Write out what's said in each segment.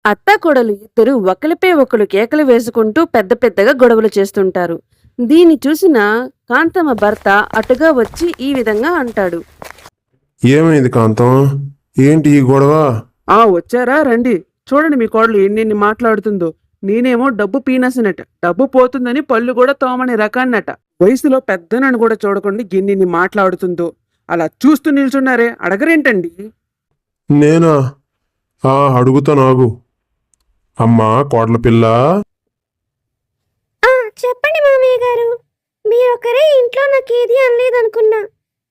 అత్తాకోడలు ఇద్దరు ఒకరిపై ఒకరు కేకలు వేసుకుంటూ పెద్ద పెద్దగా గొడవలు చేస్తుంటారు. దీన్ని చూసిన కాంతమ్మ భర్త అటుగా వచ్చి ఈ విధంగా అంటాడు. ఏమైంది కాంతం? ఏంటి ఈ గొడవ? వచ్చారా రండి. చూడండి మీ కోడలు ఎన్నెన్ని మాట్లాడుతుందో. నేనేమో డబ్బు పీనసనట, డబ్బు పోతుందని పళ్ళు కూడా తోమని రకాన్నట. వయసులో పెద్దనని కూడా చూడకుండా ఎన్నెన్ని మాట్లాడుతుందో. అలా చూస్తూ నిల్చున్నారే, అడగరేంటండి? నేనా? అడుగుతా నాగు. అమ్మా కోడల పిల్ల, చెప్పండి మామయ్య గారు. మీరొకరే ఇంట్లో నాకేది అనలేదనుకున్నా.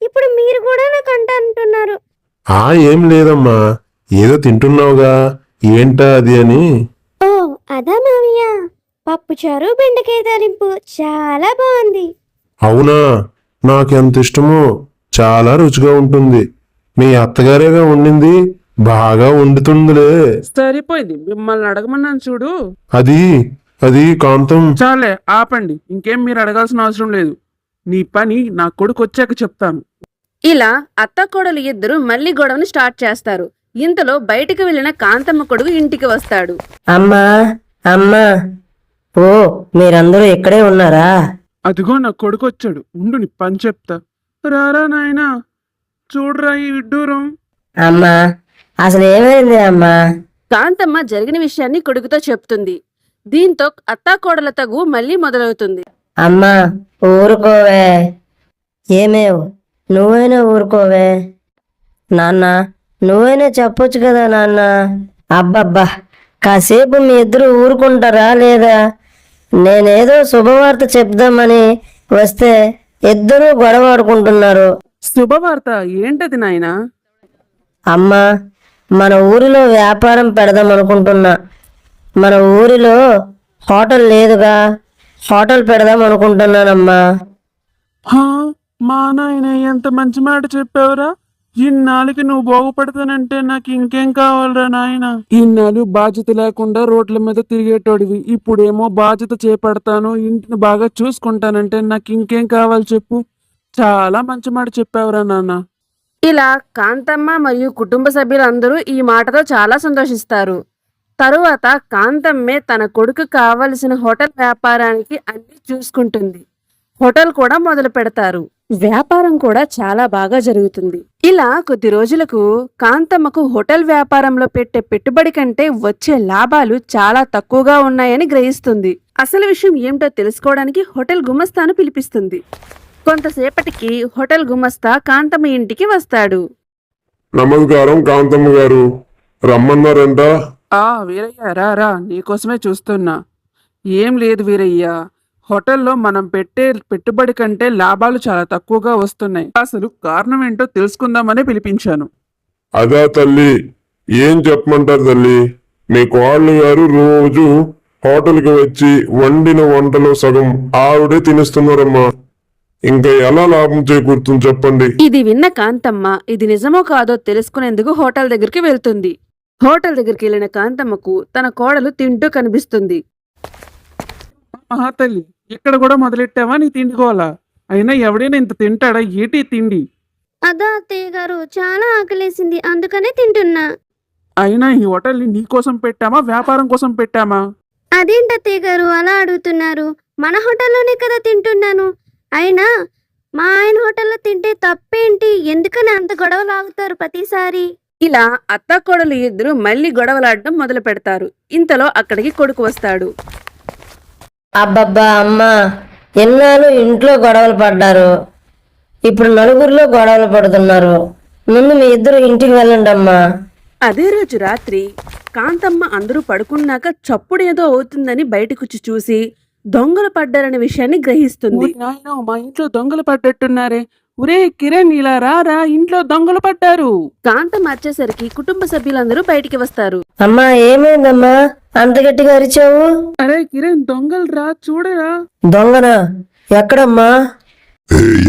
ఇప్పుడు మీరు కూడా నాకు అంటున్నారు. ఏం లేదమ్మా, ఏదో తింటున్నావుగా, ఏంటా అది అని. ఓ అదా మామయ్య, పప్పుచారు బెండకాయ తాలింపు చాలా బాగుంది. అవునా? నాకెంత ఇష్టమో, చాలా రుచిగా ఉంటుంది. మీ అత్తగారేగా వండింది, బాగా వండుతుందిలే. సరిపోయింది, మిమ్మల్ని అడగమన్నాను చూడు. అది కాంతం. చాలే ఆపండి, ఇంకేం మీరు అడగాల్సిన అవసరం లేదు. నీ పని నా కొడుకు వచ్చాక చెప్తాను. ఇలా అత్తాకోడలు ఇద్దరు మళ్ళీ గొడవని స్టార్ట్ చేస్తారు. ఇంతలో బయటికి వెళ్లిన కాంతమ్మ కొడుకు ఇంటికి వస్తాడు. అమ్మా అమ్మా, ఓ మీరందరూ ఇక్కడే ఉన్నారా? అదిగో నా కొడుకు వచ్చాడు, ఉండు నీ పని చెప్తా. రారా నాయనా, చూడరా ఈ విడ్డూరం. అమ్మా అసలు ఏమైంది అమ్మా? కాంతమ్మ జరిగిన విషయాన్ని కొడుకుతో చెప్తుంది. దీంతో అత్తాకోడల తగు మళ్ళీ మొదలవుతుంది. అమ్మా ఊరుకోవే, ఏమేవ్ నువ్వైనా ఊరుకోవే. నాన్న నువ్వైనా చెప్పొచ్చు కదా నాన్న. అబ్బబ్బా, కాసేపు మీ ఇద్దరు ఊరుకుంటారా లేదా? నేనేదో శుభవార్త చెప్దామని వస్తే ఇద్దరూ గొడవ ఆడుకుంటున్నారు. శుభవార్త ఏంటది నాయనా? అమ్మా మన ఊరిలో వ్యాపారం పెడదాం అనుకుంటున్నా. మన ఊరిలో హోటల్ లేదుగా, హోటల్ పెడదాం అనుకుంటున్నానమ్మా. మా నాయన ఎంత మంచి మాట చెప్పావురా. ఇన్నాళ్ళకి నువ్వు బాగుపడతానంటే నాకు ఇంకేం కావాలరా నాయన. ఇన్నాళ్ళు బాధ్యత లేకుండా రోడ్ల మీద తిరిగేటోడివి, ఇప్పుడేమో బాధ్యత చేపడతాను, ఇంటిని బాగా చూసుకుంటానంటే నాకు ఇంకేం కావాలి చెప్పు. చాలా మంచి మాట చెప్పావురా నాన్న. ఇలా కాంతమ్మ మరియు కుటుంబ సభ్యులందరూ ఈ మాటతో చాలా సంతోషిస్తారు. తరువాత కాంతమ్మే తన కొడుకు కావలసిన హోటల్ వ్యాపారానికి అన్ని చూసుకుంటుంది. హోటల్ కూడా మొదలు పెడతారు. వ్యాపారం కూడా చాలా బాగా జరుగుతుంది. ఇలా కొద్ది రోజులకు కాంతమ్మకు హోటల్ వ్యాపారంలో పెట్టే పెట్టుబడి కంటే వచ్చే లాభాలు చాలా తక్కువగా ఉన్నాయని గ్రహిస్తుంది. అసలు విషయం ఏమిటో తెలుసుకోవడానికి హోటల్ గుమస్తాను పిలిపిస్తుంది. కొంతసేపటికి హోటల్ గుమస్తా కాంతమ్మ ఇంటికి వస్తాడు. నమస్కారం కాంతమ్మ గారు, రమ్మన్నారంట. వీరయ్య రా, నీకోసమే చూస్తున్నా. ఏం లేదు వీరయ్య, హోటల్లో మనం పెట్టే పెట్టుబడి కంటే లాభాలు చాలా తక్కువగా వస్తున్నాయి. అసలు కారణం ఏంటో తెలుసుకుందామని పిలిపించాను. అదా తల్లి, ఏం చెప్పమంటారు తల్లి? మీ కోడలు గారు రోజు హోటల్కి వచ్చి వండిన వంటలో సగం ఆవిడే తినేస్తున్నారమ్మా. ఇంకా ఎలా లాభం చేకూరుతుంది చెప్పండి? ఇది విన్న కాంతమ్మ ఇది నిజమో కాదో తెలుసుకునేందుకు హోటల్ దగ్గరికి వెళ్తుంది. హోటల్ దగ్గరికి వెళ్లిన కాంతమ్మకు తన కోడలు తింటూ కనిపిస్తుంది. మహాతల్లి, ఇక్కడ కూడా మొదలెట్టావా నీ తిండికోవాలా? అయినా ఎవడైనా ఇంత తింటాడా ఏటి తిండి? అదా అత్తయ్య గారు, చాలా ఆకలేసింది, అందుకనే తింటున్నా. అయినా ఈ హోటల్ని నీకోసం పెట్టామా వ్యాపారం కోసం పెట్టామా? అదేంటి అత్తయ్య గారు అలా అడుగుతున్నారు? మన హోటల్లోనే కదా తింటున్నాను. అయినా మా ఆయన హోటల్లో తింటే తప్పేంటి? ఎందుకని అంత గొడవ లాగుతారు ప్రతిసారి? ఇలా అత్తాకోడలు ఇద్దరు మళ్ళీ గొడవలాడడం మొదలు పెడతారు. ఇంతలో అక్కడికి కొడుకు వస్తాడు. అబ్బబ్బా అమ్మా, ఎన్నాళ్ళు ఇంట్లో గొడవలు పడ్డారు, ఇప్పుడు నలుగురిలో గొడవలు పడుతున్నారు. ముందు మీ ఇద్దరు ఇంటికి వెళ్ళండి అమ్మా. అదే రోజు రాత్రి కాంతమ్మ అందరూ పడుకున్నాక చప్పుడు ఏదో అవుతుందని బయటకొచ్చి చూసి దొంగలు పడ్డారనే విషయాన్ని గ్రహిస్తుంది. నాయన, మా ఇంట్లో దొంగలు పడ్డట్టున్నారే. ఒరే కిరణ్, ఇలా రా, ఇంట్లో దొంగలు పడ్డారు. కాంతమ్మ వచ్చేసరికి కుటుంబ సభ్యులందరూ బయటికి వస్తారు. అమ్మా ఏమైందమ్మా అంత గట్టిగా అరిచావు? అరే కిరణ్, దొంగలు రా, చూడరా. దొంగనా? ఎక్కడమ్మా?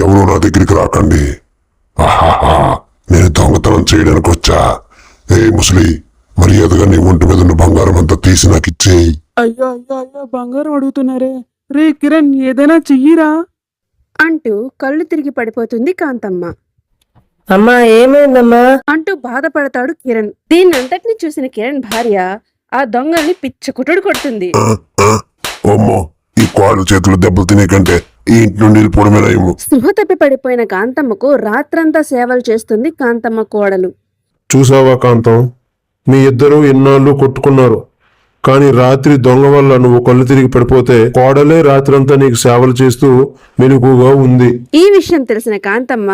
ఎవరు నా దగ్గరికి రాకండి. ఆహాహా, నేను దొంగతనం చేయడానికి వచ్చా. ముసలి, మర్యాదగా నీ ఒంటి మీద ఉన్న బంగారం అంతా తీసి నాకు ఇచ్చేయి. అయ్యో అయ్యో అయ్యో, బంగారం అడుగుతున్నారే. రే కిరణ్, ఏదైనా చెయ్యిరా అంటూ కళ్ళు తిరిగి పడిపోతుంది కాంతమ్మ. అమ్మా ఏమైందమ్మా అంటూ బాధపడతాడు కిరణ్. దీన్నంతటిని చూసిన కిరణ్ భార్య ఆ దొంగల్ని పిచ్చకుట్టుడు కొడుతుంది. అమ్మో, ఈ కోడల చేతులు దెబ్బలు తినే కంటే ఈ ఇంటి నుండి వెళ్ళిపోవడమే నయము. స్పృహ తప్పి పడిపోయిన కాంతమ్మకు రాత్రంతా సేవలు చేస్తుంది కాంతమ్మ కోడలు. చూసావా కాంతం, మీ ఇద్దరు ఇన్నాళ్ళు కొట్టుకున్నారు, కానీ రాత్రి దొంగ వల్ల నువ్వు కళ్ళు తిరిగి పడిపోతే కోడలే రాత్రంతా నీకు సేవలు చేస్తూ మెలకుగా ఉంది. ఈ విషయం తెలిసిన కాంతమ్మ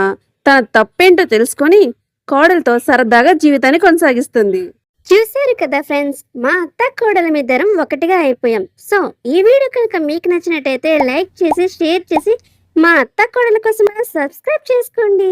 తన తప్పేంటో తెలుసుకొని కోడలతో సరదాగా జీవితాన్ని కొనసాగిస్తుంది. చూశారు కదా ఫ్రెండ్స్, మా అత్త కోడలమిద్దరం ఒకటిగా అయిపోయాం. సో ఈ వీడియో కనుక మీకు నచ్చినట్టయితే లైక్ చేసి షేర్ చేసి మా అత్త కోడల కోసం సబ్స్క్రైబ్ చేసుకోండి.